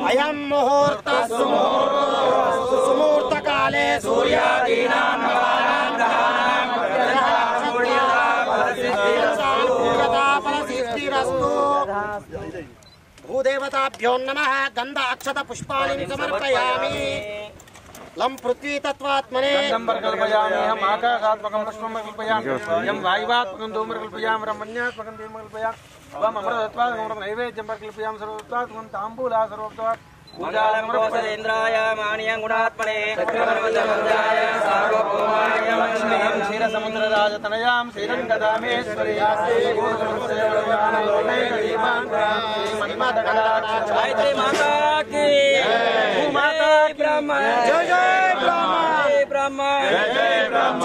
అయం ముహూర్త సుముహూర్త కాలే సూర్యాదీనాం భూదేవతాభ్యో నమః గంధ అక్షత పుష్పాణి సమర్పయామి. లం పృథ్వీ తత్వాత్మనే కల్పయామి. హం ఆకాశాత్మకం పుష్పం కల్పయామి. యం వాయువాత్మకం ధూమ్ర కల్పయామి. రమణ్యాత్మకం ధీమ కల్పయామి. వం అమృతత్వాత్మకం నైవేద్యం కల్పయామి. సర్వత్వాత్మకం తాంబూలా సర్వత్వాత్ ఇంద్రాయ మానియం గుణాత్మనే క్షీరసముద్రరాజతనయాం శ్రీరంగదామేశ్వరీ గాయత్రి మాతా కీ బ్రహ్మ జయ జయ బ్రహ్మ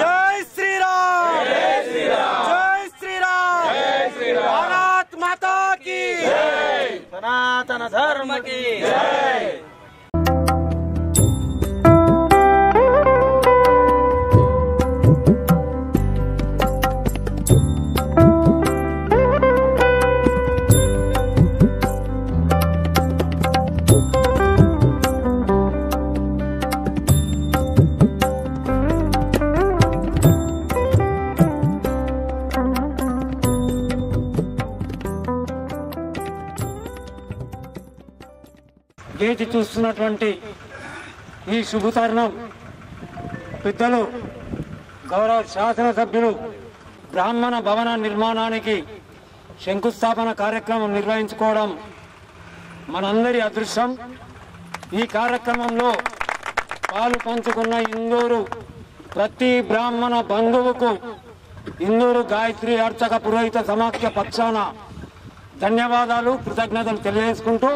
జై శ్రీరామ్ జై శ్రీరామ్ భారత్ మాతా కీ సనాతన ధర్మ కీ వేచి చూస్తున్నటువంటి ఈ శుభతరుణం పెద్దలు గౌరవ శాసనసభ్యులు బ్రాహ్మణ భవన నిర్మాణానికి శంకుస్థాపన కార్యక్రమం నిర్వహించుకోవడం మనందరి అదృష్టం. ఈ కార్యక్రమంలో పాలు పంచుకున్న ఇందూరు ప్రతి బ్రాహ్మణ బంధువుకు ఇందూరు గాయత్రి అర్చక పురోహిత సమాఖ్య పక్షాన ధన్యవాదాలు కృతజ్ఞతలు తెలియజేసుకుంటూ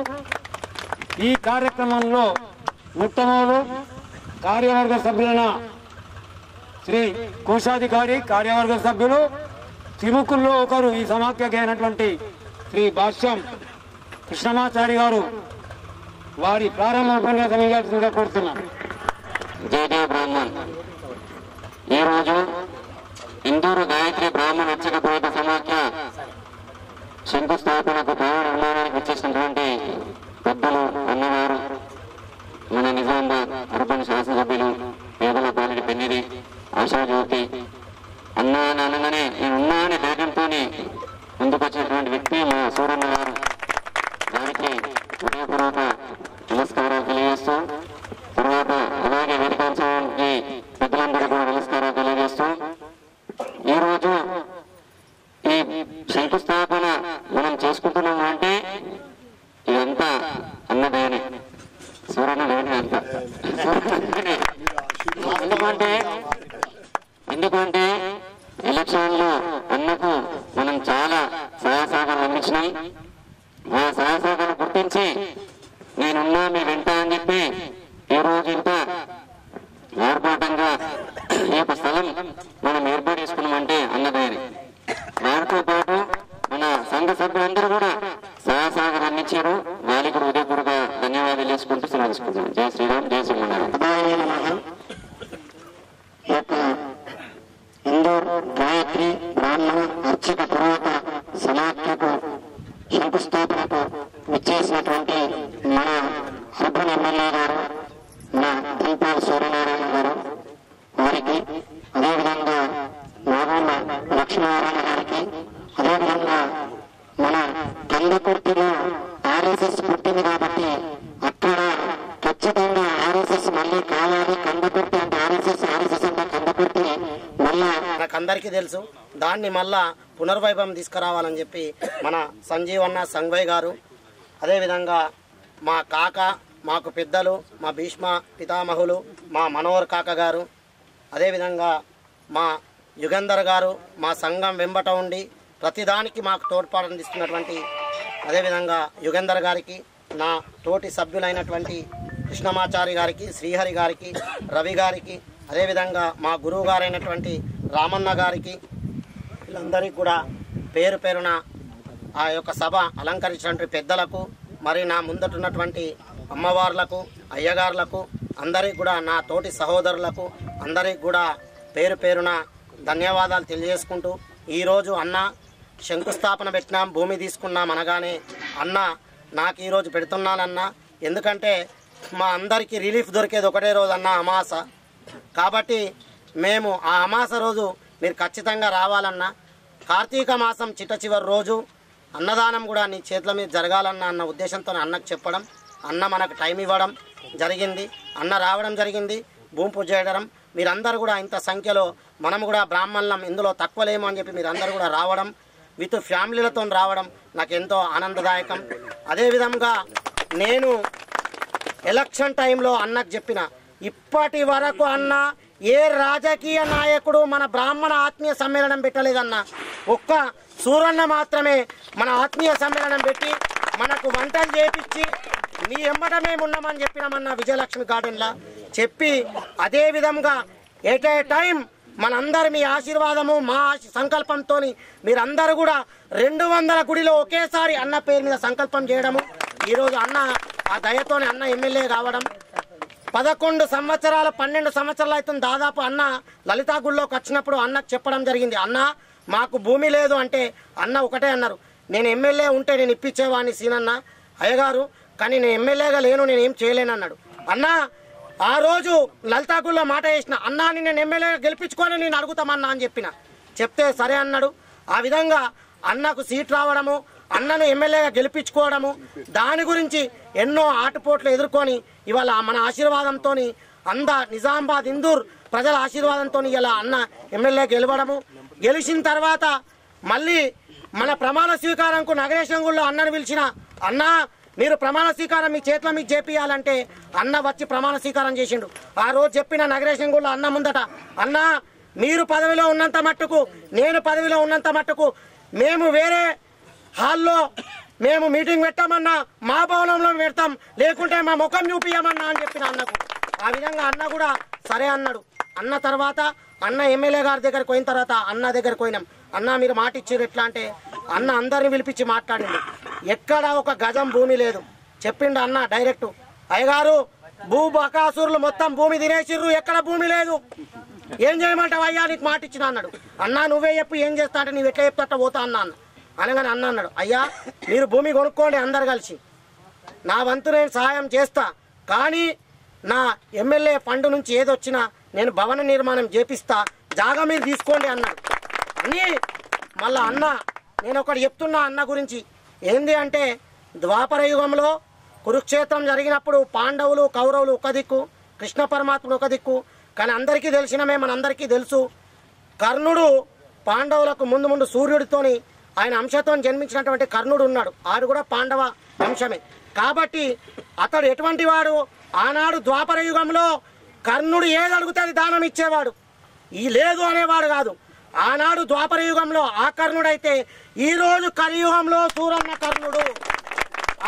ఈ కార్యక్రమంలో మొట్టమొదలు కార్యవర్గ సభ్యులైన శ్రీ కోశాధికారి కార్యవర్గ సభ్యులు త్రిముఖుల్లో ఒకరు ఈ సమాఖ్యకి అయినటువంటి శ్రీ భాష్యం కృష్ణమాచారి గారు వారి ప్రారంభ ఉపన్యాసం ఇవ్వాల్సిందిగా కోరుతున్నారు. జయ జయ బ్రాహ్మణ్. ఈరోజు ఇందూరు గాయత్రి బ్రాహ్మణ అర్చక పురోహిత సమాఖ్య శంకుస్థాపనకు భవన నిర్మాణానికి వచ్చేసినటువంటి పెద్దలు అన్నగారు, మన నిజామాబాద్ అర్బన్ శాసనసభ్యులు పేదల పాలిటి పెన్నిది ఆశాజ్యోతి అన్నా అని అనగానే నేనున్నా అనే ధైర్యంతో ముందుకొచ్చినటువంటి వ్యక్తి మా సూరన్న గారు. వారికి హృదయపూర్వక నమస్కారాలు తెలియజేస్తూ, తర్వాత అలాగే వేదికాంశానికి పెద్దలందరూ కూడా నమస్కారాలు తెలియజేస్తూ, ఈరోజు ఈ శంకుస్థాపన మనం చేసుకుంటున్నాము అంటే ఇదంతా అన్నదేనే, సూర్యుని దేని అంతా. ఎందుకంటే ఎలక్షన్లో అన్నకు మనం చాలా సహాయ సహకారం అందించినాం. ఆ సహాయ సహకారం గుర్తించి నేనున్నా మీ వెంట అని చెప్పి ఈరోజు ఇంత ఆర్భాటంగా ఈ యొక్క స్థలం మనం ఏర్పాటు చేసుకున్నామంటే అన్నదేనే. వారితో పాటు మన సంఘ సభ్యులందరూ కూడా సహాయ సహకారం అందించారు. వారికి కూడా హృదయపూర్వక ధన్యవాదాలు చేసుకుంటూ సెలవుకుంటున్నాను. జై శ్రీరామ్, జై శ్రీమన్నారాయణ. ఇందూరు గాయత్రి బ్రాహ్మణ అర్చక పురోహిత సమాఖ్యకు శంకుస్థాపనకు విచ్చేసినటువంటి మన అర్బన్ ఎమ్మెల్యే గారు, మన దీపాల సూర్యనారాయణ గారు, వారికి అదేవిధంగా నాగోళ్ళ లక్ష్మీనారాయణ గారికి, అదేవిధంగా మన కందకుర్తిలో ఆర్ఎస్ఎస్ పుట్టింది కాబట్టి అక్కడ ఖచ్చితంగా ఆర్ఎస్ఎస్ మళ్ళీ కావాలి. కందకుర్తి అంటే ఆర్ఎస్ఎస్, ఆర్ఎస్ఎస్ అంటే కందకుర్తి మళ్ళా మనకందరికీ తెలుసు. దాన్ని మళ్ళా పునర్వైభవం తీసుకురావాలని చెప్పి మన సంజీవన్న సంఘవయ్య గారు, అదేవిధంగా మా కాక, మాకు పెద్దలు, మా భీష్మ పితామహులు మా మనోహర్ కాక గారు, అదేవిధంగా మా యుగంధర్ గారు మా సంఘం వెంబట ఉండి ప్రతిదానికి మాకు తోడ్పాటు అందిస్తున్నటువంటి అదేవిధంగా యుగంధర్ గారికి, నా తోటి సభ్యులైనటువంటి కృష్ణమాచారి గారికి, శ్రీహరి గారికి, రవి గారికి, అదేవిధంగా మా గురువు గారైనటువంటి రామన్న గారికి, వీళ్ళందరికీ కూడా పేరు పేరున ఆ యొక్క సభ అలంకరించినటువంటి పెద్దలకు, మరి నా ముందటున్నటువంటి అమ్మవార్లకు, అయ్యగారులకు, అందరికీ కూడా నా తోటి సహోదరులకు అందరికీ కూడా పేరు పేరున ధన్యవాదాలు తెలియజేసుకుంటూ, ఈరోజు అన్న శంకుస్థాపన పెట్టినాం, భూమి తీసుకున్నాం అనగానే అన్న నాకు ఈరోజు పెడుతున్నానన్నా, ఎందుకంటే మా అందరికీ రిలీఫ్ దొరికేది ఒకటే రోజు అన్న, అమాస. కాబట్టి మేము ఆ అమాస రోజు మీరు ఖచ్చితంగా రావాలన్నా. కార్తీక మాసం చిట్ట చివరి రోజు అన్నదానం కూడా నీ చేతుల మీద జరగాలన్న అన్న ఉద్దేశంతో అన్నకు చెప్పడం, అన్న మనకు టైం ఇవ్వడం జరిగింది, అన్న రావడం జరిగింది, భూమి పూజ చేయడం. మీరందరూ కూడా ఇంత సంఖ్యలో, మనం కూడా బ్రాహ్మణులం, ఇందులో తక్కువ లేము అని చెప్పి మీరందరూ కూడా రావడం, విత్ ఫ్యామిలీలతో రావడం నాకు ఎంతో ఆనందదాయకం. అదేవిధంగా నేను ఎలక్షన్ టైంలో అన్నకు చెప్పిన, ఇప్పటి వరకు అన్న ఏ రాజకీయ నాయకుడు మన బ్రాహ్మణ ఆత్మీయ సమ్మేళనం పెట్టలేదన్న. ఒక్క సూరన్న మాత్రమే మన ఆత్మీయ సమ్మేళనం పెట్టి మనకు వంటలు చేపించి మీ ఎమ్మట మేము ఉన్నామని చెప్పినామన్న విజయలక్ష్మి గార్డెన్లా చెప్పి, అదే విధంగా ఎట్ ఏ టైం మనందరి మీ ఆశీర్వాదము మా సంకల్పంతో మీరందరూ కూడా 200 గుడిలో ఒకేసారి అన్న పేరు మీద సంకల్పం చేయడము. ఈరోజు అన్న ఆ దయతోనే అన్న ఎమ్మెల్యే కావడం. 11 సంవత్సరాలు 12 సంవత్సరాలు అవుతుంది దాదాపు అన్న లలితా గుడిలోకి వచ్చినప్పుడు అన్నకు చెప్పడం జరిగింది, అన్న మాకు భూమి లేదు అంటే అన్న ఒకటే అన్నారు, నేను ఎమ్మెల్యే ఉంటే నేను ఇప్పించేవాడిని సీనన్న అయ్యగారు, కానీ నేను ఎమ్మెల్యేగా లేను, నేను ఏం చేయలేనన్నాడు. అన్న ఆ రోజు లలితా గుడిలో మాట వేసిన, అన్నాని నేను ఎమ్మెల్యేగా గెలిపించుకొని నేను అడుగుతామన్నా అని చెప్తే సరే అన్నాడు. ఆ విధంగా అన్నకు సీట్ రావడము, అన్నను ఎమ్మెల్యేగా గెలిపించుకోవడము, దాని గురించి ఎన్నో ఆటుపోట్లు ఎదుర్కొని ఇవాళ మన ఆశీర్వాదంతో నిజామాబాద్ ఇందూర్ ప్రజల ఆశీర్వాదంతో ఇలా అన్న ఎమ్మెల్యే గెలవడము. గెలిచిన తర్వాత మళ్ళీ మన ప్రమాణ స్వీకారంకు నగరేశంగుల్లో అన్నను పిలిచిన, అన్న మీరు ప్రమాణ స్వీకారం మీ చేతిలో మీకు చేపియాలంటే అన్న వచ్చి ప్రమాణ స్వీకారం చేసిండు. ఆ రోజు చెప్పిన నగరేశంగుల్లో అన్న ముందట, అన్న మీరు పదవిలో ఉన్నంత మట్టుకు, నేను పదవిలో ఉన్నంత మట్టుకు మేము వేరే హాల్లో మేము మీటింగ్ పెట్టామన్నా మా భవనంలో పెడతాం, లేకుంటే మా ముఖం చూపియమన్నా అని చెప్పిన అన్నకు. ఆ విధంగా అన్న కూడా సరే అన్నాడు. అన్న తర్వాత అన్న ఎమ్మెల్యే గారి దగ్గరికి పోయిన తర్వాత అన్న దగ్గరికి పోయినాం, అన్న మీరు మాట ఇచ్చారు ఎట్లా అంటే అన్న అందరిని పిలిపించి మాట్లాడిండు. ఎక్కడ ఒక గజం భూమి లేదు చెప్పిండు అన్న డైరెక్ట్, అయ్యగారు భూబకాసురులు మొత్తం భూమి తినేసిర్రు, ఎక్కడ భూమి లేదు, ఏం చేయమంటావు అయ్యా, నీకు మాట ఇచ్చిన అన్నాడు. అన్న నువ్వే చెప్పు ఏం చేస్తా అంటే నువ్వు ఎట్లా చెప్తా పోతా అన్న అనగానే అన్న అన్నాడు, అయ్యా మీరు భూమి కొనుక్కోండి అందరు కలిసి, నా వంతు నేను సహాయం చేస్తా, కానీ నా ఎమ్మెల్యే ఫండ్ నుంచి ఏదొచ్చినా నేను భవన నిర్మాణం చేపిస్తా, జాగా మీరు తీసుకోండి అన్నాడు. అని మళ్ళా అన్న నేను ఒకటి చెప్తున్నా అన్న గురించి, ఏంది అంటే ద్వాపర యుగంలో కురుక్షేత్రం జరిగినప్పుడు పాండవులు కౌరవులు ఒక దిక్కు, కృష్ణ పరమాత్ముడు ఒక దిక్కు. కానీ అందరికీ తెలిసినమే, మనందరికీ తెలుసు, కర్ణుడు పాండవులకు ముందు సూర్యుడితోని ఆయన అంశతో జన్మించినటువంటి కర్ణుడు ఉన్నాడు, ఆడు కూడా పాండవ వంశమే. కాబట్టి అతడు ఎటువంటి వాడు, ఆనాడు ద్వాపర యుగంలో కర్ణుడు ఏది అడిగితే అది దానం ఇచ్చేవాడు, ఈ లేదు అనేవాడు కాదు. ఆనాడు ద్వాపర యుగంలో ఆ కర్ణుడైతే ఈరోజు కలియుగంలో సూరన్న కర్ణుడు.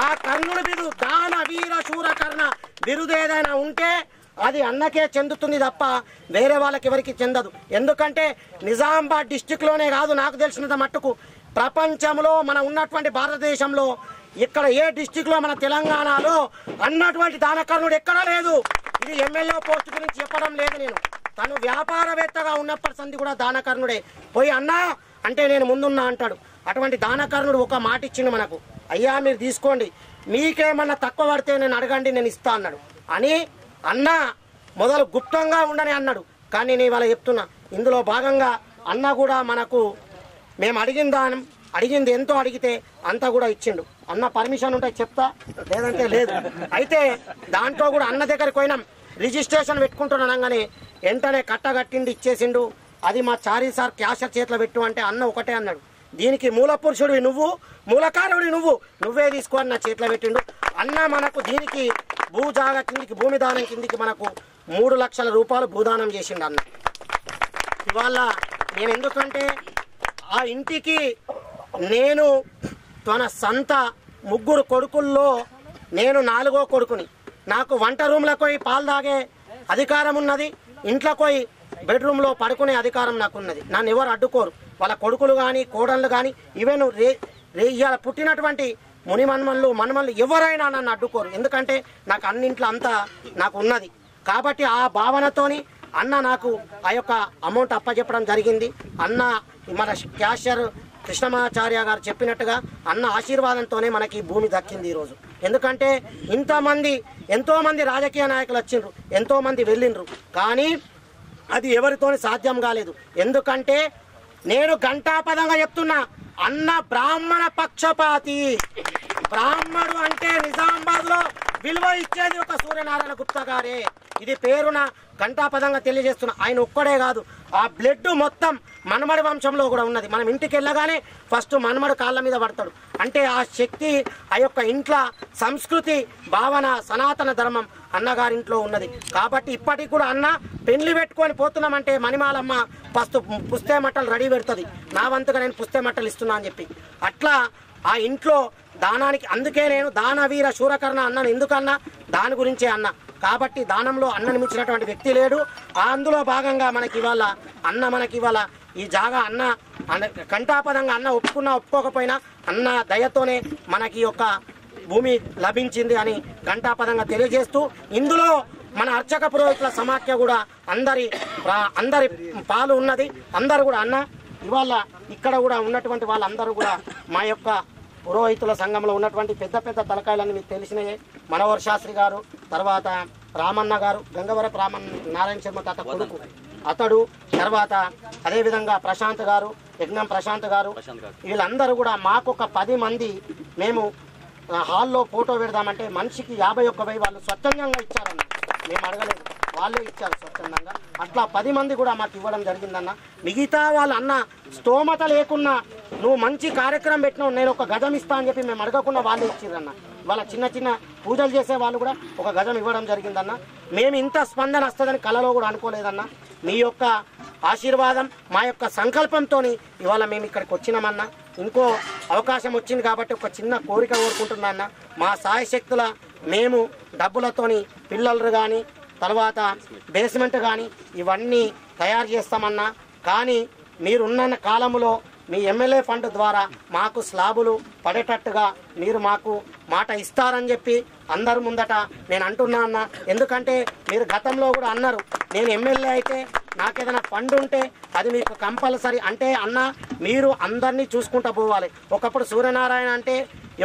ఆ కర్ణుడి బిరుదు దాన వీర శూర కర్ణ బిరుదు ఏదైనా ఉంటే అది అన్నకే చెందుతుంది తప్ప వేరే వాళ్ళకి ఎవరికి చెందదు. ఎందుకంటే నిజామాబాద్ డిస్టిక్లోనే కాదు, నాకు తెలిసినంత మట్టుకు ప్రపంచంలో మన ఉన్నటువంటి భారతదేశంలో ఇక్కడ ఏ డిస్టిక్లో మన తెలంగాణలో అన్నటువంటి దానకర్ణుడు ఎక్కడా లేదు. ఇది ఎమ్మెల్యే పోస్ట్ గురించి చెప్పడం లేదు నేను, తను వ్యాపారవేత్తగా ఉన్నప్పటి సంది కూడా దానకర్ణుడే. పోయి అన్నా అంటే నేను ముందున్నా అంటాడు. అటువంటి దానకర్ణుడు ఒక మాట ఇచ్చిండు మనకు, అయ్యా మీరు తీసుకోండి, మీకేమన్నా తక్కువ పడితే నేను అడగండి నేను ఇస్తా అన్నాడు. అని అన్న మొదలు గుప్తంగా ఉండని అన్నాడు. కానీ నేను ఇవాళ చెప్తున్నా, ఇందులో భాగంగా అన్న కూడా మనకు మేము అడిగింది ఎంతో అడిగితే అంతా కూడా ఇచ్చిండు. అన్న పర్మిషన్ ఉంటే చెప్తా, లేదంటే లేదు. అయితే దాంట్లో కూడా అన్న దగ్గరికి పోయినాం, రిజిస్ట్రేషన్ పెట్టుకుంటున్నాగానే వెంటనే కట్టగట్టిండి ఇచ్చేసిండు. అది మా చారీ సార్ క్యాషర్ చేతిలో పెట్టు అంటే అన్న ఒకటే అన్నాడు, దీనికి మూల పురుషుడివి నువ్వు, మూలకారుడివి నువ్వే తీసుకో అని నా చేతిలో పెట్టిండు. అన్న మనకు దీనికి భూజాగా కిందికి భూమి దానం కిందికి మనకు 3 లక్షల రూపాయలు భూదానం చేసిండు అన్న. ఇవాళ నేను ఎందుకంటే ఆ ఇంటికి నేను తన సంత 3 కొడుకుల్లో నేను 4వ కొడుకుని. నాకు వంట రూమ్లోకి పోయి పాలు తాగే అధికారం ఉన్నది, ఇంట్లోకి పోయి బెడ్రూమ్లో పడుకునే అధికారం నాకు ఉన్నది. నన్ను ఎవరు అడ్డుకోరు, వాళ్ళ కొడుకులు కానీ కోడళ్ళు కానీ ఈవెన్ ఇవాళ పుట్టినటువంటి ముని మన్మన్లు ఎవరైనా నన్ను అడ్డుకోరు. ఎందుకంటే నాకు అన్నింట్లో అంతా నాకు ఉన్నది. కాబట్టి ఆ భావనతోని అన్న నాకు ఆ యొక్క అమౌంట్ అప్పచెప్పడం జరిగింది. అన్న మన క్యాషియర్ కృష్ణమాచార్య గారు చెప్పినట్టుగా అన్న ఆశీర్వాదంతోనే మనకి భూమి దక్కింది ఈరోజు. ఎందుకంటే ఎంతోమంది రాజకీయ నాయకులు వచ్చిండ్రు, ఎంతోమంది వెళ్ళిండ్రు, కానీ అది ఎవరితోని సాధ్యం కాలేదు. ఎందుకంటే నేను ఘంటాపదంగా చెప్తున్నా, అన్న బ్రాహ్మణ పక్షపాతి. బ్రాహ్మణుడు అంటే నిజామాబాద్లో విలువ ఇచ్చేది ఒక సూర్యనారాయణ గుప్తా గారే. ఇది పేరున ఘంటాపదంగా తెలియజేస్తున్నా. ఆయన ఒక్కడే కాదు, ఆ బ్లడ్ మొత్తం మనమడి వంశంలో కూడా ఉన్నది. మనం ఇంటికి వెళ్ళగానే ఫస్ట్ మనమడు కాళ్ళ మీద పడతాడు. అంటే ఆ శక్తి, ఆ యొక్క ఇంట్లో సంస్కృతి, భావన, సనాతన ధర్మం అన్నగారింట్లో ఉన్నది. కాబట్టి ఇప్పటికి కూడా అన్న పెళ్లి పెట్టుకొని పోతున్నామంటే మణిమాలమ్మ ఫస్ట్ పుస్తే మట్టలు రెడీ పెడుతుంది. నా వంతుగా నేను పుస్తే మట్టలు ఇస్తున్నా అని చెప్పి. అట్లా ఆ ఇంట్లో దానానికి, అందుకే నేను దానవీర శూరకర్ణ అన్నాను. ఎందుకన్నా? దాని గురించే అన్న. కాబట్టి దానంలో అన్నను మించినటువంటి వ్యక్తి లేడు. అందులో భాగంగా మనకి ఇవాళ ఈ జాగా అన్న కంఠాపదంగా అన్న ఒప్పుకున్నా ఒప్పుకోకపోయినా అన్న దయతోనే మనకి యొక్క భూమి లభించింది అని ఘంటాపదంగా తెలియజేస్తూ, ఇందులో మన అర్చక పురోహితుల సమాఖ్య కూడా అందరి పాలు ఉన్నది. అందరూ కూడా అన్న ఇవాళ ఇక్కడ కూడా ఉన్నటువంటి వాళ్ళందరూ కూడా మా యొక్క పురోహితుల సంఘంలో ఉన్నటువంటి పెద్ద పెద్ద తలకాయలన్నీ మీకు తెలిసినాయే. మనోహర్ శాస్త్రి గారు, తర్వాత రామన్న గారు, గంగవరపు నారాయణ శర్మ తాత కొడుకు అతడు, తర్వాత అదేవిధంగా ప్రశాంత్ గారు, యజ్ఞం ప్రశాంత్ గారు, వీళ్ళందరూ కూడా మాకు ఒక 10 మంది మేము హాల్లో ఫోటో పెడదామంటే మనిషికి 51,000 వాళ్ళు స్వచ్ఛందంగా ఇచ్చారన్న. మేము అడగలేదు, వాళ్ళే ఇచ్చారు స్వచ్ఛందంగా. అట్లా 10 మంది కూడా మాకు ఇవ్వడం జరిగిందన్న. మిగతా వాళ్ళు అన్న స్తోమత లేకున్నా నువ్వు మంచి కార్యక్రమం పెట్టినావు, నేను ఒక గజం ఇస్తా అని చెప్పి మేము అడగకుండా వాళ్ళే ఇచ్చిర్రన్న. వాళ్ళ చిన్న చిన్న పూజలు చేసే వాళ్ళు కూడా ఒక గజం ఇవ్వడం జరిగిందన్న. మేము ఇంత స్పందన వస్తుందని కలలో కూడా అనుకోలేదన్న. మీ యొక్క ఆశీర్వాదం, మా యొక్క సంకల్పంతో ఇవాళ మేము ఇక్కడికి వచ్చినామన్నా. ఇంకో అవకాశం వచ్చింది కాబట్టి ఒక చిన్న కోరిక కోరుకుంటున్నా అన్న. మా సాయశక్తుల మేము డబ్బులతోని పిల్లలు కానీ, తర్వాత బేస్మెంట్ కానీ ఇవన్నీ తయారు చేస్తామన్నా. కానీ మీరున్న కాలంలో మీ ఎమ్మెల్యే ఫండ్ ద్వారా మాకు స్లాబులు పడేటట్టుగా మీరు మాకు మాట ఇస్తారని చెప్పి అందరి ముందట నేను అంటున్నా అన్న. ఎందుకంటే మీరు గతంలో కూడా అన్నారు, నేను ఎమ్మెల్యే అయితే నాకేదైనా ఫండ్ ఉంటే అది మీకు కంపల్సరీ. అంటే అన్న మీరు అందరినీ చూసుకుంటూ పోవాలి. ఒకప్పుడు సూర్యనారాయణ అంటే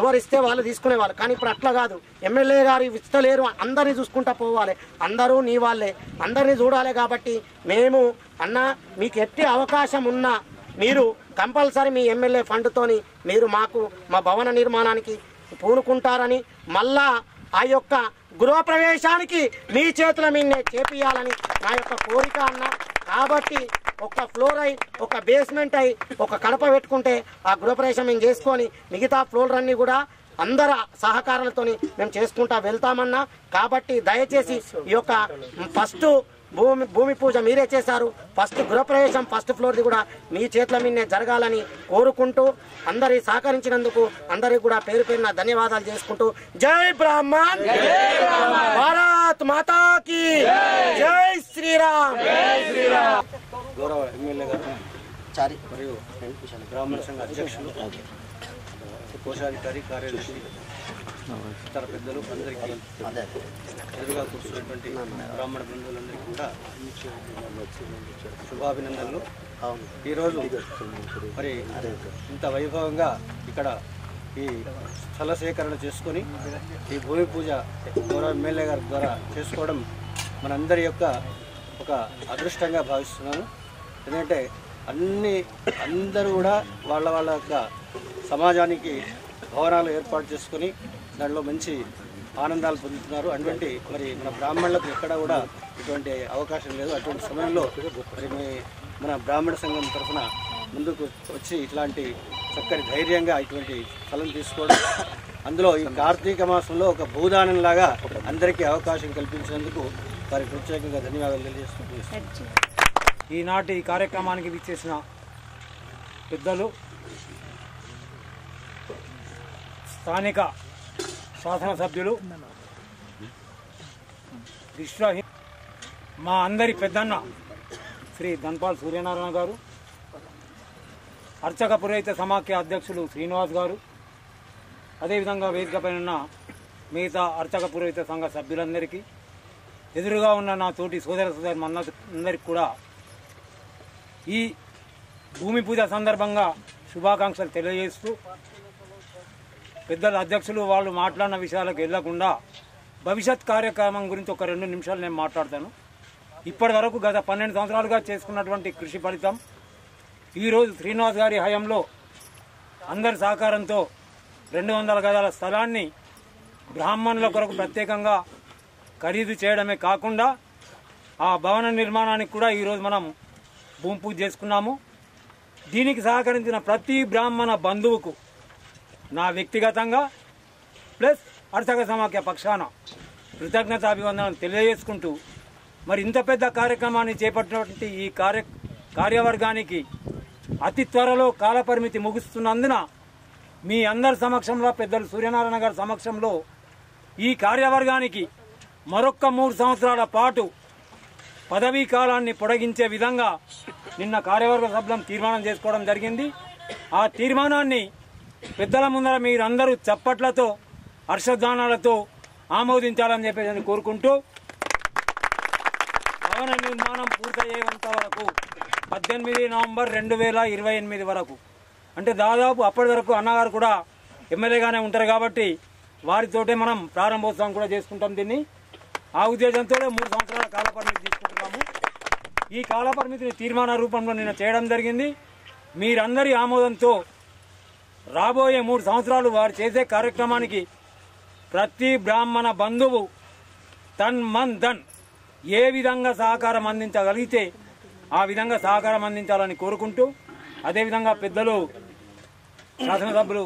ఎవరు ఇస్తే వాళ్ళు తీసుకునేవాళ్ళు, కానీ ఇప్పుడు అట్లా కాదు. ఎమ్మెల్యే గారు ఇస్తలేరు, అందరినీ చూసుకుంటూ పోవాలి. అందరూ నీ వాళ్ళే, అందరినీ చూడాలి. కాబట్టి మేము అన్న మీకు ఎట్టి అవకాశం ఉన్నా మీరు కంపల్సరీ మీ ఎమ్మెల్యే ఫండ్తోని మీరు మాకు మా భవన నిర్మాణానికి పూనుకుంటారని, మళ్ళా ఆ యొక్క గృహప్రవేశానికి మీ చేతుల మీదనే చేపియాలని నా యొక్క కోరిక అన్న. కాబట్టి ఒక ఫ్లోర్ అయి, ఒక బేస్మెంట్ అయి, ఒక కడప పెట్టుకుంటే ఆ గృహప్రవేశం మేము చేసుకొని మిగతా ఫ్లోర్లన్నీ కూడా అందరి సహకారాలతోని మేము చేసుకుంటా వెళ్తామన్నా. కాబట్టి దయచేసి ఈ యొక్క ఫస్ట్ భూమి పూజ మీరే చేశారు, ఫస్ట్ గృహప్రవేశం ఫస్ట్ ఫ్లోర్ది కూడా మీ చేతుల మీదనే జరగాలని కోరుకుంటూ, అందరి సహకరించినందుకు అందరికి కూడా పేరు పేరున ధన్యవాదాలు చేసుకుంటూ, జై బ్రాహ్మణ్, భారత్ మాతాకి జై శ్రీరామ్. గౌరవ ఎమ్మెల్యే గారు మరియు బ్రాహ్మణ సంఘ అధ్యక్షులు, కోశాధికారి, కార్యదర్శి, ఇతర పెద్దలు అందరికీ ఎదురుగా కూర్చున్నటువంటి బ్రాహ్మణ బంధువులందరికీ కూడా శుభాభినందనలు. ఈరోజు మరి ఇంత వైభవంగా ఇక్కడ ఈ స్థల సేకరణ చేసుకొని ఈ భూమి పూజ గౌరవ ఎమ్మెల్యే గారి ద్వారా చేసుకోవడం మనందరి యొక్క ఒక అదృష్టంగా భావిస్తున్నాను. ఎందుకంటే అందరూ కూడా వాళ్ళ యొక్క సమాజానికి భవనాలు ఏర్పాటు చేసుకొని దాంట్లో మంచి ఆనందాలు పొందుతున్నారు. అటువంటి మరి మన బ్రాహ్మణులకు ఎక్కడ కూడా ఇటువంటి అవకాశం లేదు. అటువంటి సమయంలో మరి మన బ్రాహ్మణ సంఘం తరఫున ముందుకు వచ్చి ఇట్లాంటి చక్కని ధైర్యంగా ఇటువంటి స్థలం తీసుకోవడం, అందులో ఈ కార్తీక మాసంలో ఒక భూదానంలాగా అందరికీ అవకాశం కల్పించినందుకు వారికి ప్రత్యేకంగా ధన్యవాదాలు తెలియజేస్తున్నాను. ఈనాటి కార్యక్రమానికి విచ్చేసిన పెద్దలు, స్థానిక శాసనసభ్యులు, మా అందరి పెద్దన్న శ్రీ ధన్పాల్ సూర్యనారాయణ గారు, అర్చక పురోహిత సమాఖ్య అధ్యక్షులు శ్రీనివాస్ గారు, అదేవిధంగా వేదికపై ఉన్న మిగతా అర్చక పురోహిత సంఘ సభ్యులందరికీ, ఎదురుగా ఉన్న నా తోటి సోదరి అందరికి కూడా ఈ భూమి పూజ సందర్భంగా శుభాకాంక్షలు తెలియజేస్తూ పెద్దల అధ్యక్షులు వాళ్ళు మాట్లాడిన విషయాలకు వెళ్లకుండా భవిష్యత్ కార్యక్రమం గురించి ఒక 2 నిమిషాలు నేను మాట్లాడతాను. ఇప్పటి వరకు గత 12 సంవత్సరాలుగా చేసుకున్నటువంటి కృషి ఫలితం ఈరోజు శ్రీనివాస్ గారి హయాంలో అందరి సహకారంతో 200 గజాల స్థలాన్ని బ్రాహ్మణుల కొరకు ప్రత్యేకంగా ఖరీదు చేయడమే కాకుండా ఆ భవన నిర్మాణానికి కూడా ఈరోజు మనం భూమి పూజ చేసుకున్నాము. దీనికి సహకరించిన ప్రతి బ్రాహ్మణ బంధువుకు నా వ్యక్తిగతంగా ప్లస్ అర్చక సమాఖ్య పక్షాన కృతజ్ఞతాభివందనం తెలియజేసుకుంటూ మరి ఇంత పెద్ద కార్యక్రమాన్ని చేపట్టినటువంటి ఈ కార్యవర్గానికి అతి త్వరలో కాలపరిమితి ముగుస్తున్నందున మీ అందరి సమక్షంలో పెద్దలు సూర్యనారాయణ గారి సమక్షంలో ఈ కార్యవర్గానికి మరొక్క 3 సంవత్సరాల పాటు పదవీ కాలాన్ని పొడిగించే విధంగా నిన్న కార్యవర్గ సభ్యులను తీర్మానం చేసుకోవడం జరిగింది. ఆ తీర్మానాన్ని పెద్దల ముందర మీరందరూ చప్పట్లతో హర్షధ్వానాలతో ఆమోదించాలని చెప్పేసి కోరుకుంటూ భవన నిర్మాణం పూర్తయ్యేంత వరకు 18 నవంబర్ 2028 వరకు అంటే దాదాపు అప్పటి వరకు అన్నగారు కూడా ఎమ్మెల్యేగానే ఉంటారు కాబట్టి వారితోటే మనం ప్రారంభోత్సవం కూడా చేసుకుంటాం. దీన్ని ఆ ఉద్దేశంతో 3 సంవత్సరాల కాలపరిమితి తీసుకుంటున్నాము. ఈ కాలపరిమితిని తీర్మాన రూపంలో నిన్న చేయడం జరిగింది. మీరందరి ఆమోదంతో రాబోయే 3 సంవత్సరాలు వారు చేసే కార్యక్రమానికి ప్రతి బ్రాహ్మణ బంధువు తన్ మన్ ధన్ ఏ విధంగా సహకారం అందించగలిగితే ఆ విధంగా సహకారం అందించాలని కోరుకుంటూ అదేవిధంగా పెద్దలు శాసనసభ్యులు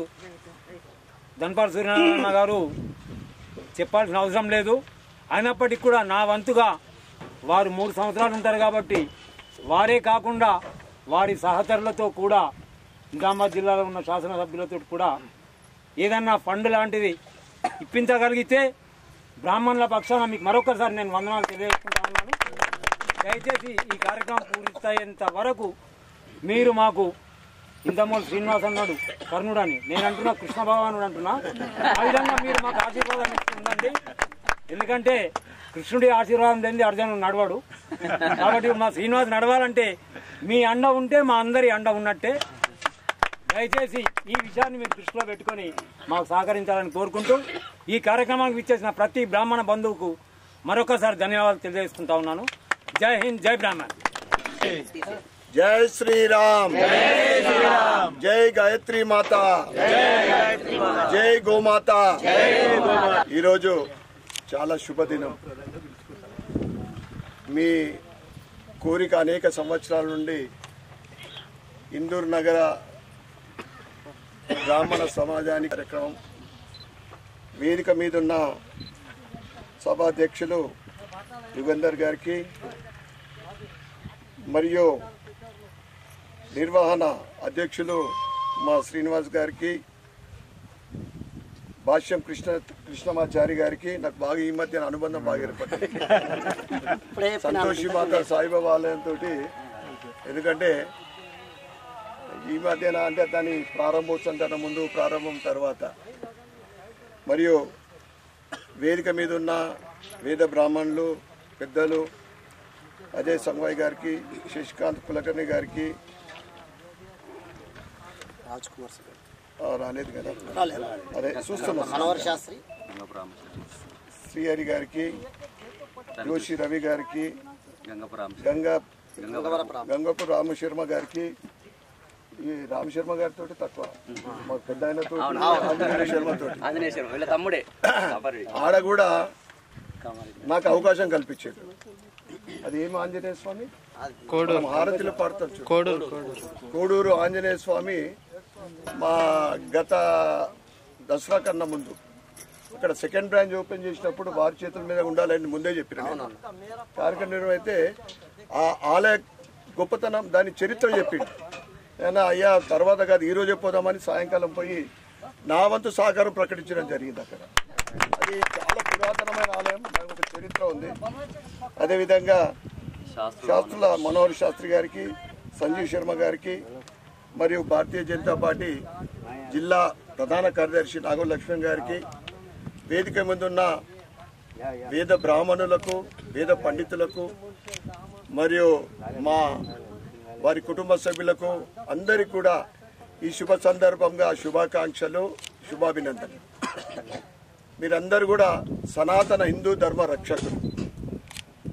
ధన్పాల్ సూర్యనారాయణ గారు చెప్పాల్సిన అవసరం లేదు. అయినప్పటికీ కూడా నా వంతుగా వారు 3 సంవత్సరాలు ఉంటారు కాబట్టి వారే కాకుండా వారి సహచరులతో కూడా నిజామాబాద్ జిల్లాలో ఉన్న శాసనసభ్యులతో కూడా ఏదన్నా ఫండ్ లాంటిది ఇప్పించగలిగితే బ్రాహ్మణుల పక్షాన మీకు మరొకసారి నేను వందనాలు తెలియజేసుకుంటా ఉన్నాను. దయచేసి ఈ కార్యక్రమం పూర్తయ్యేంత వరకు మీరు మాకు ఇంతమూలు శ్రీనివాస్ అన్నాడు కర్ణుడు అని నేను అంటున్నా, కృష్ణ భగవానుడు అంటున్నా, ఆ విధంగా మీరు మాకు ఆశీర్వాదం ఇస్తుందండి. ఎందుకంటే కృష్ణుడి ఆశీర్వాదం లేనిది అర్జునుడు నడవాడు. కాబట్టి మా శ్రీనివాస్ నడవాలంటే మీ అండ ఉంటే మా అందరి అండ ఉన్నట్టే. దయచేసి ఈ విషయాన్ని మీరు దృష్టిలో పెట్టుకొని మాకు సహకరించాలని కోరుకుంటూ ఈ కార్యక్రమానికి విచ్చేసిన ప్రతి బ్రాహ్మణ బంధువుకు మరొకసారి ధన్యవాదాలు తెలియజేసుకుంటా ఉన్నాను. జై హింద్, జై బ్రాహ్మణ్. జై శ్రీరామ్, జై గాయత్రి మాత, జై గోమాత. ఈరోజు చాలా శుభదినం. మీ కోరిక అనేక సంవత్సరాల నుండి ఇందూరు నగర బ్రాహ్మణ సమాజానికి కార్యక్రమం వేదిక మీద ఉన్న సభాధ్యక్షులు యుగంధర్ గారికి మరియు నిర్వహణ అధ్యక్షులు మా శ్రీనివాస్ గారికి, భాష్యం కృష్ణమాచారి గారికి నాకు బాగా ఈ మధ్య అనుబంధం బాగా ఏర్పడింది. సంతోషి మాత సాయిబాబా ఆలయంతో, ఎందుకంటే ఈ మధ్యన అంటే దాని ప్రారంభోత్సవం కన్నా ముందు, ప్రారంభం తర్వాత, మరియు వేదిక మీద ఉన్న వేద బ్రాహ్మణులు పెద్దలు అజయ్ సంగవాయ్ గారికి, శశికాంత్ కులకర్ణి గారికి, రాలేదు కదా అదే చూస్తున్నా, శ్రీహరి గారికి, జోషి రవి గారికి, గంగపు రామశర్మ గారికి, ఈ రామశర్మ గారితో తక్కువ, మా పెద్ద ఆయనతో ఆడ కూడా నాకు అవకాశం కల్పించారు. అది ఏమి ఆంజనేయ స్వామి హారతిలో పాడతాం, కోడూరు ఆంజనేయ స్వామి. మా గత దసరా కన్నా ముందు అక్కడ సెకండ్ బ్రాంచ్ ఓపెన్ చేసినప్పుడు వారి చేతుల మీద ఉండాలని ముందే చెప్పిన కార్యక్రమం నిర్వహిస్తే ఆ ఆలయ గొప్పతనం, దాని చరిత్ర చెప్పింది. అయినా అయ్యా తర్వాత కాదు ఈరోజే పోదామని సాయంకాలం పోయి నా వంతు సహకారం ప్రకటించడం జరిగింది అక్కడ. అది చాలా పురాతనమైన ఆలయం, దానికి ఒక చరిత్ర ఉంది. అదేవిధంగా శాస్త్రుల మనోహర్ శాస్త్రి గారికి, సంజీవ్ శర్మ గారికి, మరియు భారతీయ జనతా పార్టీ జిల్లా ప్రధాన కార్యదర్శి నాగూర్ లక్ష్మణ్ గారికి, వేదిక ముందున్న వేద బ్రాహ్మణులకు, వేద పండితులకు, మరియు మా వారి కుటుంబ సభ్యులకు అందరికీ కూడా ఈ శుభ సందర్భంగా శుభాకాంక్షలు, శుభాభినందనలు. మీరందరూ కూడా సనాతన హిందూ ధర్మ రక్షకులు.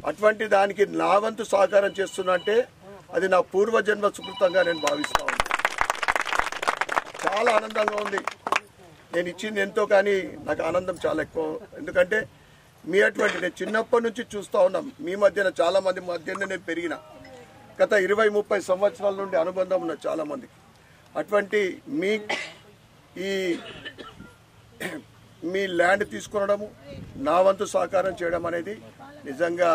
అటువంటి దానికి నా వంతు సహకారం చేస్తున్నా అంటే అది నా పూర్వజన్మ సుకృతంగా నేను భావిస్తా ఉన్నాను. చాలా ఆనందంగా ఉంది. నేను ఇచ్చింది ఎంతో, కానీ నాకు ఆనందం చాలా ఎక్కువ. ఎందుకంటే మీ అటువంటి నేను చిన్నప్పటి నుంచి చూస్తూ ఉన్నాం. మీ మధ్యన చాలామంది మధ్యన నేను పెరిగిన గత 20-30 సంవత్సరాల నుండి అనుబంధం ఉన్న చాలామందికి. అటువంటి మీ ల్యాండ్ తీసుకునడము, నా వంతు సహకారం చేయడం అనేది నిజంగా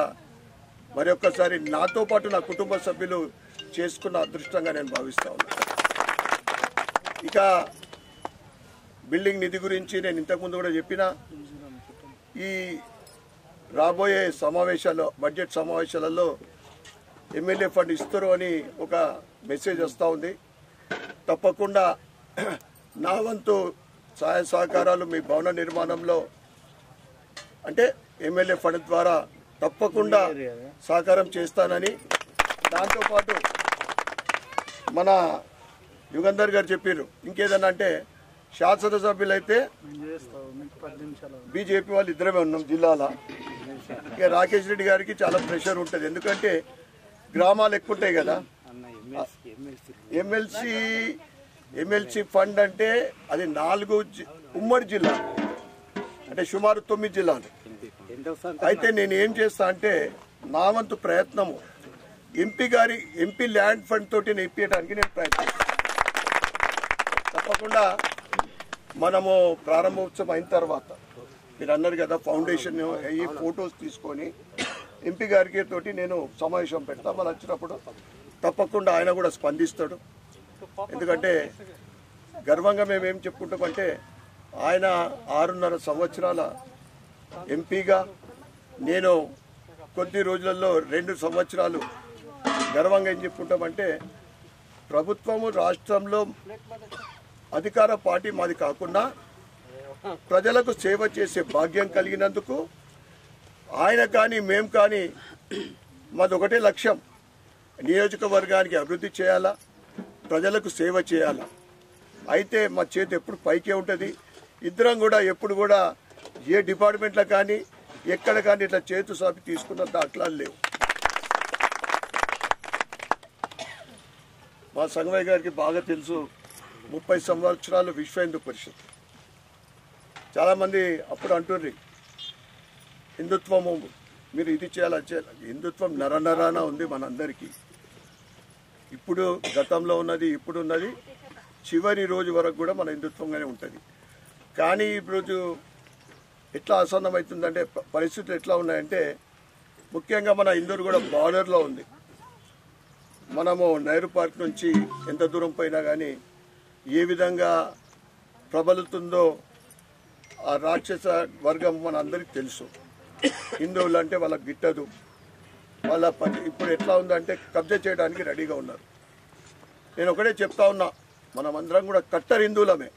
మరొక్కసారి నాతో పాటు నా కుటుంబ సభ్యులు చేసుకున్న అదృష్టంగా నేను భావిస్తా ఉన్నాను. ఇక బిల్డింగ్ నిధి గురించి నేను ఇంతకుముందు కూడా చెప్పిన, ఈ రాబోయే సమావేశాల్లో, బడ్జెట్ సమావేశాలలో ఎమ్మెల్యే ఫండ్ ఇస్తారు అని ఒక మెసేజ్ వస్తూ ఉంది. తప్పకుండా నా వంతు సహాయ సహకారాలు మీ భవన నిర్మాణంలో అంటే ఎమ్మెల్యే ఫండ్ ద్వారా తప్పకుండా సహకారం చేస్తానని, దాంతోపాటు మన యుగంధర్ గారు చెప్పారు ఇంకేదన్నా అంటే శాసనసభ్యులైతే బీజేపీ వాళ్ళు ఇద్దరమే ఉన్నాం జిల్లాలో. ఇక రాకేష్ రెడ్డి గారికి చాలా ప్రెషర్ ఉంటుంది, ఎందుకంటే గ్రామాలు ఎక్కువ ఉంటాయి కదా. ఎమ్మెల్సీ ఫండ్ అంటే అది 4 ఉమ్మడి జిల్లా, అంటే సుమారు 9 జిల్లాలు. అయితే నేను ఏం చేస్తా అంటే నా వంతు ప్రయత్నము ఎంపీ ల్యాండ్ ఫండ్ తోటి ఇప్పించడానికి నేను ప్రయత్నిస్తాను. తప్పకుండా మనము ప్రారంభోత్సవం అయిన తర్వాత మీరు అన్నారు కదా ఫౌండేషన్ ఈ ఫొటోస్ తీసుకొని ఎంపీ గారికి తోటి నేను సమావేశం పెడతా. వాళ్ళు వచ్చినప్పుడు తప్పకుండా ఆయన కూడా స్పందిస్తాడు. ఎందుకంటే గర్వంగా మేము ఏం చెప్పుకుంటామంటే ఆయన 6.5 సంవత్సరాల ఎంపీగా, నేను కొద్ది రోజులలో 2 సంవత్సరాలు గర్వంగా ఏం చెప్పుకుంటామంటే ప్రభుత్వము రాష్ట్రంలో అధికార పార్టీ మాది కాకుండా ప్రజలకు సేవ చేసే భాగ్యం కలిగినందుకు ఆయన కానీ మేము కానీ మాది ఒకటే లక్ష్యం, నియోజకవర్గానికి అభివృద్ధి చేయాలా, ప్రజలకు సేవ చేయాలా. అయితే మా చేతి ఎప్పుడు పైకే ఉంటుంది. ఇద్దరం కూడా ఎప్పుడు కూడా ఏ డిపార్ట్మెంట్లో కానీ ఎక్కడ కానీ ఇట్లా చేతు సాపి తీసుకున్న దాఖలాలు లేవు. మా సంగమయ్య గారికి బాగా తెలుసు, 30 సంవత్సరాలు విశ్వ హిందూ పరిషత్. చాలామంది అప్పుడు అంటుర్రి హిందుత్వము మీరు ఇది చేయాలి అది చేయాలి. హిందుత్వం నరనరాన ఉంది మనందరికీ. ఇప్పుడు గతంలో ఉన్నది, ఇప్పుడు ఉన్నది, చివరి రోజు వరకు కూడా మన హిందుత్వంగానే ఉంటుంది. కానీ ఈరోజు ఎట్లా ఆసన్నమవుతుందంటే పరిస్థితులు ఎట్లా ఉన్నాయంటే ముఖ్యంగా మన ఇందూరు కూడా బార్డర్లో ఉంది. మనము నెహ్రూ పార్క్ నుంచి ఎంత దూరం పోయినా కానీ ఏ విధంగా ప్రబలుతుందో ఆ రాక్షస వర్గం మన అందరికీ తెలుసు. హిందువులు అంటే వాళ్ళకి గిట్టదు. వాళ్ళ ఇప్పుడు ఎట్లా ఉందంటే కబ్జా చేయడానికి రెడీగా ఉన్నారు. నేను ఒకటే చెప్తా ఉన్నా, మనమందరం కూడా కట్టర్ హిందువులమే.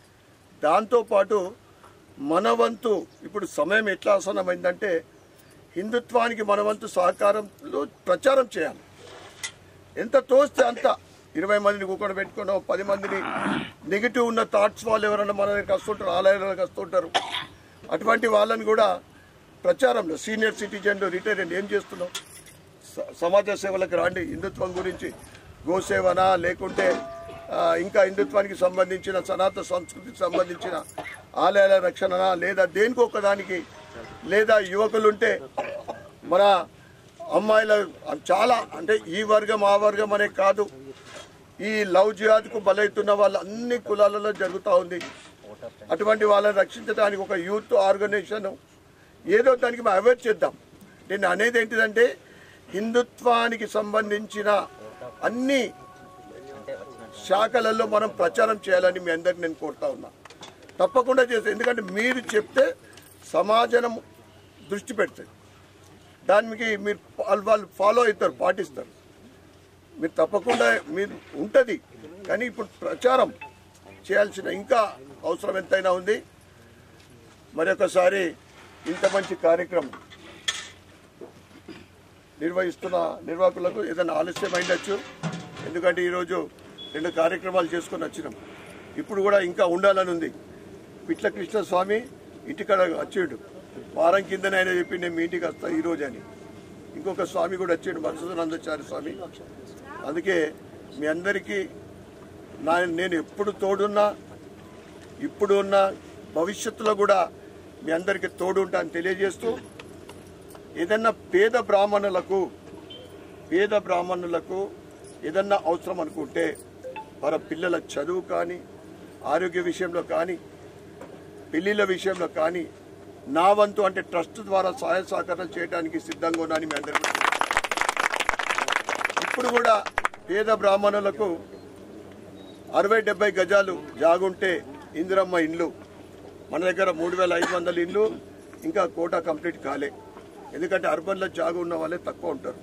దాంతోపాటు మన వంతు ఇప్పుడు సమయం ఎట్లా ఆసన్నమైందంటే హిందుత్వానికి మన వంతు సహకారంలో ప్రచారం చేయాలి. ఎంత తోస్తే అంత 20 మందిని కూకొని పెట్టుకున్నాం, 10 మందిని నెగిటివ్ ఉన్న థాట్స్ వాళ్ళు ఎవరైనా మన దగ్గరికి వస్తుంటారు, ఆలయాలకు వస్తుంటారు. అటువంటి వాళ్ళని కూడా ప్రచారంలో సీనియర్ సిటిజన్లు, రిటైర్డ్ ఏం చేస్తున్నాం, సమాజ సేవలకు రాండి. హిందుత్వం గురించి గోసేవనా లేకుంటే ఇంకా హిందుత్వానికి సంబంధించిన సనాతన సంస్కృతికి సంబంధించిన ఆలయాల రక్షణనా, లేదా దేనికి ఒకదానికి, లేదా యువకులుంటే మన అమ్మాయిల చాలా అంటే ఈ వర్గం ఆ వర్గం అనే కాదు, ఈ లవ్ జిహాద్కు బలవుతున్న వాళ్ళు అన్ని కులాలలో జరుగుతూ ఉంది. అటువంటి వాళ్ళని రక్షించడానికి ఒక యూత్ ఆర్గనైజేషన్ ఏదో దానికి మనం అవేర్ చేద్దాం. నేను అనేది ఏంటిదంటే హిందుత్వానికి సంబంధించిన అన్ని శాఖలలో మనం ప్రచారం చేయాలని మీ అందరికీ నేను కోరుతా ఉన్నా. తప్పకుండా చేస్తాను, ఎందుకంటే మీరు చెప్తే సమాజం దృష్టి పెడుతుంది, దానికి మీరు వాళ్ళు ఫాలో అవుతారు, పాటిస్తారు. మీరు తప్పకుండా మీరు ఉంటుంది. కానీ ఇప్పుడు ప్రచారం చేయాల్సిన ఇంకా అవసరం ఎంతైనా ఉంది. మరొకసారి ఇంత మంచి కార్యక్రమం నిర్వహిస్తున్న నిర్వాహకులకు ఏదైనా ఆలస్యం అయిండొచ్చు, ఎందుకంటే ఈరోజు 2 కార్యక్రమాలు చేసుకొని వచ్చినాం. ఇప్పుడు కూడా ఇంకా ఉండాలని ఉంది. పిట్ల కృష్ణస్వామి ఇంటికాడ వచ్చాడు, వారం కిందనే ఆయన చెప్పి నేను మీ ఇంటికి వస్తా ఈరోజు అని. ఇంకొక స్వామి కూడా వచ్చాడు, మధుసూదనాచార్య స్వామి. అందుకే మీ అందరికీ నేను ఎప్పుడు తోడున్నా, ఇప్పుడు ఉన్న భవిష్యత్తులో కూడా మీ అందరికీ తోడు ఉంటా అని తెలియజేస్తూ, ఏదన్నా పేద బ్రాహ్మణులకు ఏదన్నా అవసరం అనుకుంటే వారి పిల్లల చదువు కానీ, ఆరోగ్య విషయంలో కానీ, పెళ్లిళ్ళ విషయంలో కానీ నా వంతు అంటే ట్రస్ట్ ద్వారా సహాయ సహకారాలు చేయడానికి సిద్ధంగా ఉన్నాను మీ అందరికీ. ఇప్పుడు కూడా పేద బ్రాహ్మణులకు 60-70 గజాలు జాగుంటే ఇందిరమ్మ ఇండ్లు మన దగ్గర 3500 ఇండ్లు ఇంకా కోటా కంప్లీట్ కాలే. ఎందుకంటే అర్బన్లో జాగు ఉన్న వాళ్ళే తక్కువ ఉంటారు.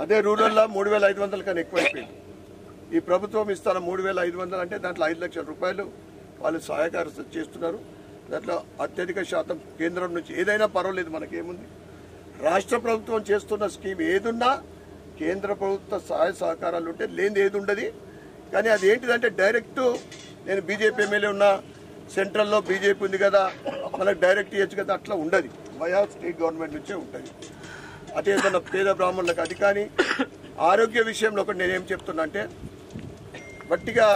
అదే రూరల్లో 3500 కన్నా ఎక్కువైపోయింది. ఈ ప్రభుత్వం ఇస్తున్న 3500 అంటే దాంట్లో 5 లక్షల రూపాయలు వాళ్ళు సహాయకారం చేస్తున్నారు. దాంట్లో అత్యధిక శాతం కేంద్రం నుంచి. ఏదైనా పర్వాలేదు, మనకేముంది. రాష్ట్ర ప్రభుత్వం చేస్తున్న స్కీమ్ ఏదున్నా కేంద్ర ప్రభుత్వ సహాయ సహకారాలు ఉంటే లేని ఏది ఉండదు. కానీ అది ఏంటిదంటే డైరెక్ట్ నేను బీజేపీ ఎమ్మెల్యే ఉన్నా, సెంట్రల్లో బీజేపీ ఉంది కదా, మనకు డైరెక్ట్ ఇవ్వచ్చు కదా, అట్లా ఉండదు. వయా స్టేట్ గవర్నమెంట్ నుంచే ఉంటుంది. అదే ఏదైనా పేద బ్రాహ్మణులకు అది. కానీ ఆరోగ్య విషయంలో ఒకటి నేనేం చెప్తున్నా అంటే, గట్టిగా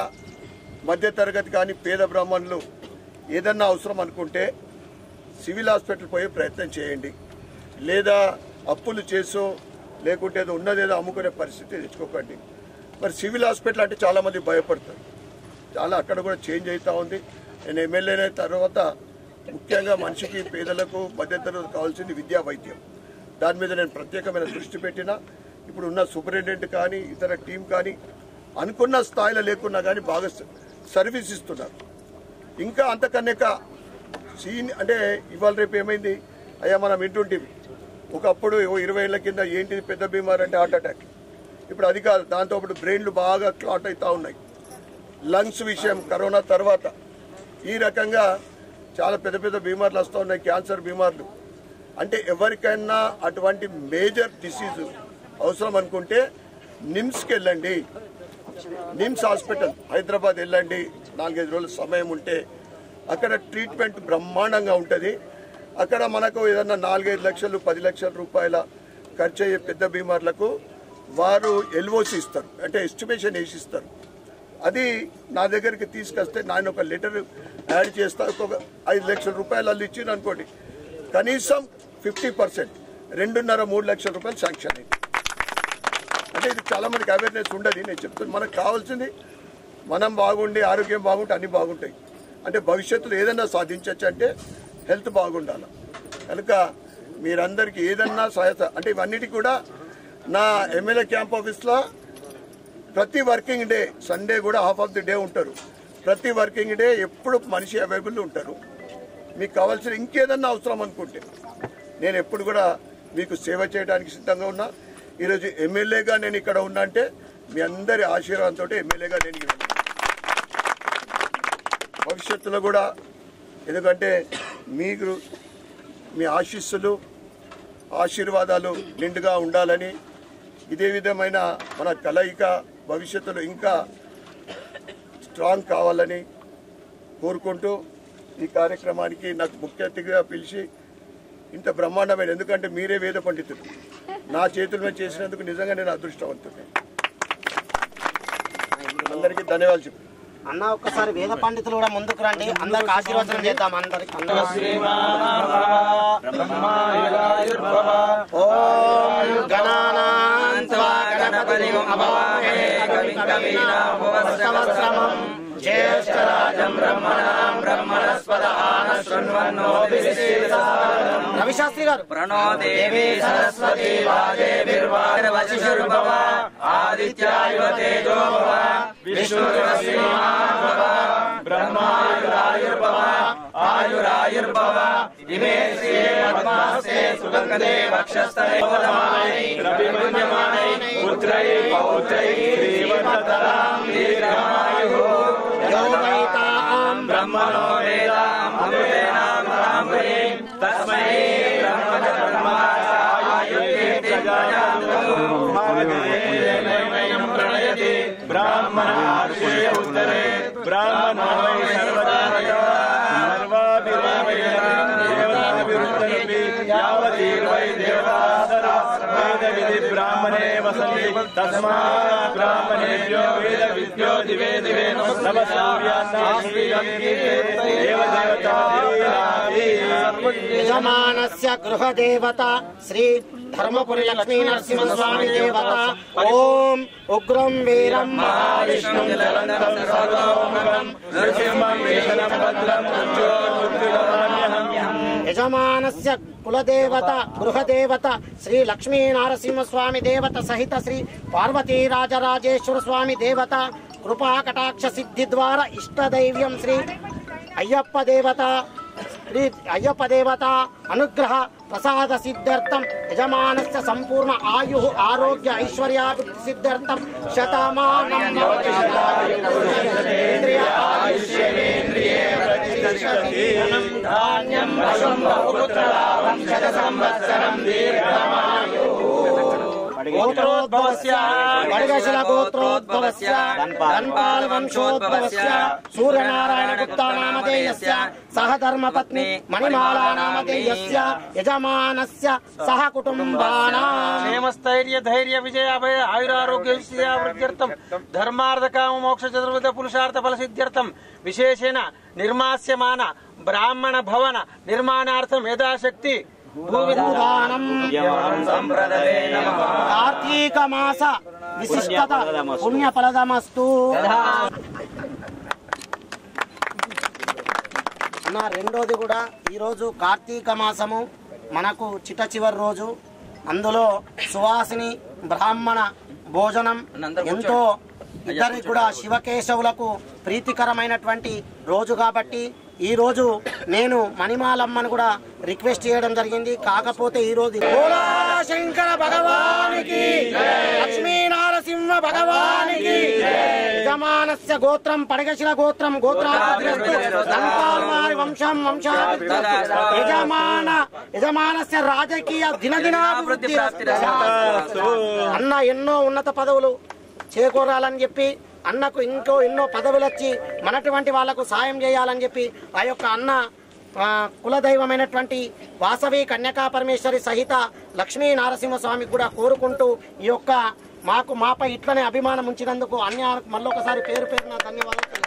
మధ్యతరగతి కానీ పేద బ్రాహ్మణులు ఏదన్నా అవసరం అనుకుంటే సివిల్ హాస్పిటల్ పోయే ప్రయత్నం చేయండి. లేదా అప్పులు చేసో లేకుంటే ఏదో ఉన్నదేదో అమ్ముకునే పరిస్థితి తెచ్చుకోకండి. మరి సివిల్ హాస్పిటల్ అంటే చాలామంది భయపడతారు. చాలా అక్కడ కూడా చేంజ్ అవుతూ ఉంది. నేను ఎమ్మెల్యే అయిన తర్వాత ముఖ్యంగా మనిషికి, పేదలకు, మధ్యతరగతి కావాల్సింది విద్యా వైద్యం. దాని మీద నేను ప్రత్యేకమైన దృష్టి పెట్టినా. ఇప్పుడు ఉన్న సూపరింటెండెంట్ కానీ ఇతర టీం కానీ అనుకున్న స్థాయిలో లేకున్నా కానీ బాగా సర్వీస్ ఇస్తున్నారు. ఇంకా అంతకన్నా అంటే ఇవాళ రేపు ఏమైంది అయ్యా, మనం వింటుంటివి ఒకప్పుడు 20 ఏళ్ల కింద ఏంటిది పెద్ద బీమార్ అంటే హార్ట్ అటాక్. ఇప్పుడు అది కాదు. దాంతో ఇప్పుడు బ్రెయిన్లు బాగా క్లాట్ అవుతూ ఉన్నాయి. లంగ్స్ విషయం కరోనా తర్వాత ఈ రకంగా చాలా పెద్ద పెద్ద బీమార్లు వస్తూ ఉన్నాయి, క్యాన్సర్ బీమార్లు. అంటే ఎవరికైనా అటువంటి మేజర్ డిసీజ్ అవసరం అనుకుంటే నిమ్స్కి వెళ్ళండి. నిమ్స్ హాస్పిటల్ హైదరాబాద్ వెళ్ళండి. 4-5 రోజుల సమయం ఉంటే అక్కడ ట్రీట్మెంట్ బ్రహ్మాండంగా ఉంటుంది. అక్కడ మనకు ఏదన్నా 4-5 లక్షలు 10 లక్షల రూపాయల ఖర్చు అయ్యే పెద్ద బీమార్లకు వారు ఎల్ఓసి ఇస్తారు, అంటే ఎస్టిమేషన్ వేసి ఇస్తారు. అది నా దగ్గరికి తీసుకొస్తే నేను ఒక లెటర్ యాడ్ చేస్తా. ఒక 5 లక్షల రూపాయలు వాళ్ళు ఇచ్చింది అనుకోండి, కనీసం 50% 2.5-3 లక్షల రూపాయలు శాంక్షన్ అయింది. అంటే ఇది చాలా మందికి అవేర్నెస్ ఉండదు. నేను చెప్తాను, మనకు కావాల్సింది మనం బాగుండి ఆరోగ్యం బాగుంటే అన్నీ బాగుంటాయి. అంటే భవిష్యత్తులో ఏదన్నా సాధించవచ్చు అంటే హెల్త్ బాగుండాలి. కనుక మీరందరికీ ఏదన్నా సహాయత అంటే ఇవన్నిటి కూడా నా ఎమ్మెల్యే క్యాంప్ ఆఫీస్లో ప్రతి వర్కింగ్ డే, సండే కూడా హాఫ్ ఆఫ్ ది డే ఉంటారు. ప్రతి వర్కింగ్ డే ఎప్పుడు మనిషి అవైలబుల్ ఉంటారు. మీకు కావాల్సిన ఇంకేదన్నా అవసరం అనుకుంటే నేను ఎప్పుడు కూడా మీకు సేవ చేయడానికి సిద్ధంగా ఉన్నా. ఈరోజు ఎమ్మెల్యేగా నేను ఇక్కడ ఉన్నా అంటే మీ అందరి ఆశీర్వాదంతో ఎమ్మెల్యేగా నేను భవిష్యత్తులో కూడా, ఎందుకంటే మీకు మీ ఆశీర్వాదాలు నిండుగా ఉండాలని, ఇదే విధమైన మన కలయిక భవిష్యత్తులో ఇంకా స్ట్రాంగ్ కావాలని కోరుకుంటూ ఈ కార్యక్రమానికి నాకు ముఖ్య అతిథిగా పిలిచి ఇంత బ్రహ్మాండమైన, ఎందుకంటే మీరే వేద పండితులు, నా చేతుల మీద చేసినందుకు నిజంగా నేను అదృష్టవంతుడిని. అందరికీ ధన్యవాదాలు చెప్పు అన్న. ఒక్కసారి వేద పండితులు కూడా ముందుకు రండి, అందరికి ఆశీర్వచనం చేద్దాం. అందరికి ఓం గణానాం త్వా గణపతిం అవాహే కవిం కవీనాముపమశ్రవశ్రమం జ్యేష్ఠరాజం బ్రహ్మణాం బ్రహ్మణస్పద ఆనశృణ్వన్నోభిశ్చేదసాదనం. రవిశాస్త్రి గారు. ప్రణో దేవి సరస్వతి వాజేభిర్వాచిషుర్భవ ఆదిత్యాయ తేజో భవ విష్ణుర్వశ్రీమాన్ భవ బ్రహ్మాయురాయుర్భవ ఆయురాయుర్భవ ఇమే శ్రీ పద్మాస్తే సుగంధే వక్షస్థలే వదమానై రవిమంజమానై పుత్రై పౌత్రై శ్రీవర్ధతాం దీర్ఘమాయుః బ్రహ్మణో వేదాం అమృతేనాం బ్రాహ్మణే తస్మై బ్రహ్మణే బ్రాహ్మణ బ్రాహ్మణో వై సర్వాభిరామయే యావతీర్వై దేవతాసర వేద విధి బ్రాహ్మణే వసంతి తస్మాత్ బ్రాహ్మణేభ్యో వేద విద్యో దివే దివే యజమానస్య గృహదేవత శ్రీ ధర్మపురి లక్ష్మీ నరసింహస్వామి దేవత ఓం ఉగ్రం వీరం మహావిష్ణుం జలంధరం సర్వతోముఖం నృసింహం వీరం భద్రం యజమానస్య కులదేవత గృహదేవత శ్రీ లక్ష్మీ నరసింహస్వామి దేవత సహిత శ్రీ పార్వతీ రాజరాజేశ్వర స్వామి దేవత కృపా కటాక్ష సిద్ధి ద్వారా ఇష్టదైవ్యం శ్రీ అయ్యప్ప దేవత శ్రీ అయ్యప్ప దేవత అనుగ్రహ ప్రసాద సిద్ధ్యర్థం యజమానస్య సంపూర్ణ ఆయు ఆరోగ్య ఐశ్వర్యాభివృద్ధి సిద్ధ్యర్థం శతమానం వడగశిల గోత్రోద్భవస్య ధన్పాల వంశోద్భవస్య సూర్యనారాయణ గుప్తా నామధేయస్య సహ ధర్మపత్ని మణిమాలా నామధేయస్య యజమానస్య సహ కుటుంబానాం క్షేమస్థైర్య ధైర్య విజయ అభయ ఆయురారోగ్య వృద్ధ్యర్థం ధర్మార్థ కామ మోక్ష చతుర్విధ పురుషార్థ ఫల సిద్ధ్యర్థం విశేషేణ నిర్మాస్యమాన బ్రాహ్మణ భవన నిర్మాణార్థం యథాశక్తి కార్తీక మాస విశిష్టత పుణ్యఫలదమస్తు. అన్న రెండోది కూడా ఈరోజు కార్తీక మాసము మనకు చిట్ట చివరి రోజు. అందులో సువాసిని బ్రాహ్మణ భోజనం ఎంతో ఇద్దరికి కూడా శివకేశవులకు ప్రీతికరమైనటువంటి రోజు కాబట్టి ఈ రోజు నేను మణిమాలమ్మను కూడా రిక్వెస్ట్ చేయడం జరిగింది. కాకపోతే ఈ రోజు శంకర భగవానికి లక్ష్మీ నరసింహ భగవానికి యజమానస్య గోత్రం పడగశిల గోత్రం గోత్రారి వంశం యజమానస్య రాజకీయ దినదినాభివృద్ధి. అన్న ఎన్నో ఉన్నత పదవులు చేకూరాలని చెప్పి అన్నకు ఎన్నో పదవులు వచ్చి మనటువంటి వాళ్లకు సాయం చేయాలని చెప్పి ఆ యొక్క అన్న కులదైవమైనటువంటి వాసవి కన్యకా పరమేశ్వరి సహిత లక్ష్మీ నరసింహస్వామికి కూడా కోరుకుంటూ ఈ యొక్క మాపై ఇట్లనే అభిమానం ఉంచినందుకు అన్యానికి మళ్ళొకసారి పేరు పేరున ధన్యవాదాలు.